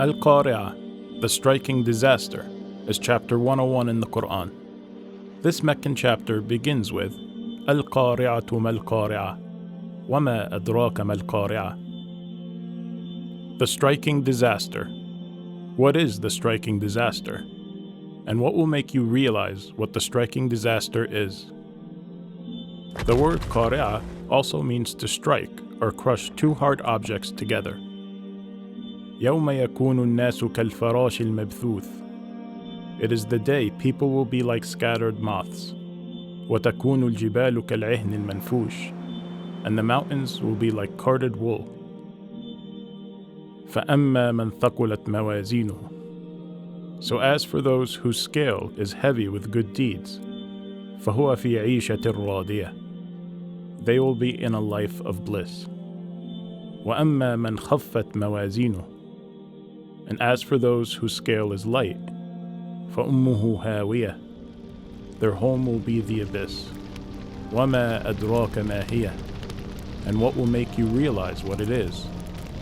Al-Qâri'ah, the striking disaster, is chapter 101 in the Quran. This Meccan chapter begins with Al-Qâri'atu mal-Qâri'ah, وَمَا أَدْرَاكَ مَا-الْقَارِعَةُ. The striking disaster. What is the striking disaster? And what will make you realize what the striking disaster is? The word qari'ah also means to strike or crush two hard objects together. يَوْمَ يَكُونُ النَّاسُ كَالْفَرَاشِ الْمَبْثُوثِ. It is the day people will be like scattered moths. وَتَكُونُ الْجِبَالُ كَالْعِهْنِ الْمَنْفُوشِ. And the mountains will be like carded wool. فَأَمَّا مَنْ ثَقُلَتْ مَوَازِينُهُ. So as for those whose scale is heavy with good deeds, فَهُوَ فِي عِيشَةٍ رَاضِيَةٍ. They will be in a life of bliss. وَأَمَّا مَنْ خَفَّتْ مَوَازِينُهُ. And as for those whose scale is light, فَأُمُّهُ هَاوِيَةٌ. Their home will be the abyss. وَمَا أَدْرَاكَ مَا هِيَهْ. And what will make you realize what it is?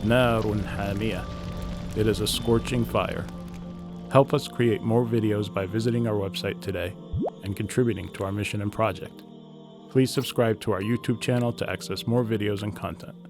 نَارٌ حَامِيَةٌ. It is a scorching fire. Help us create more videos by visiting our website today and contributing to our mission and project. Please subscribe to our YouTube channel to access more videos and content.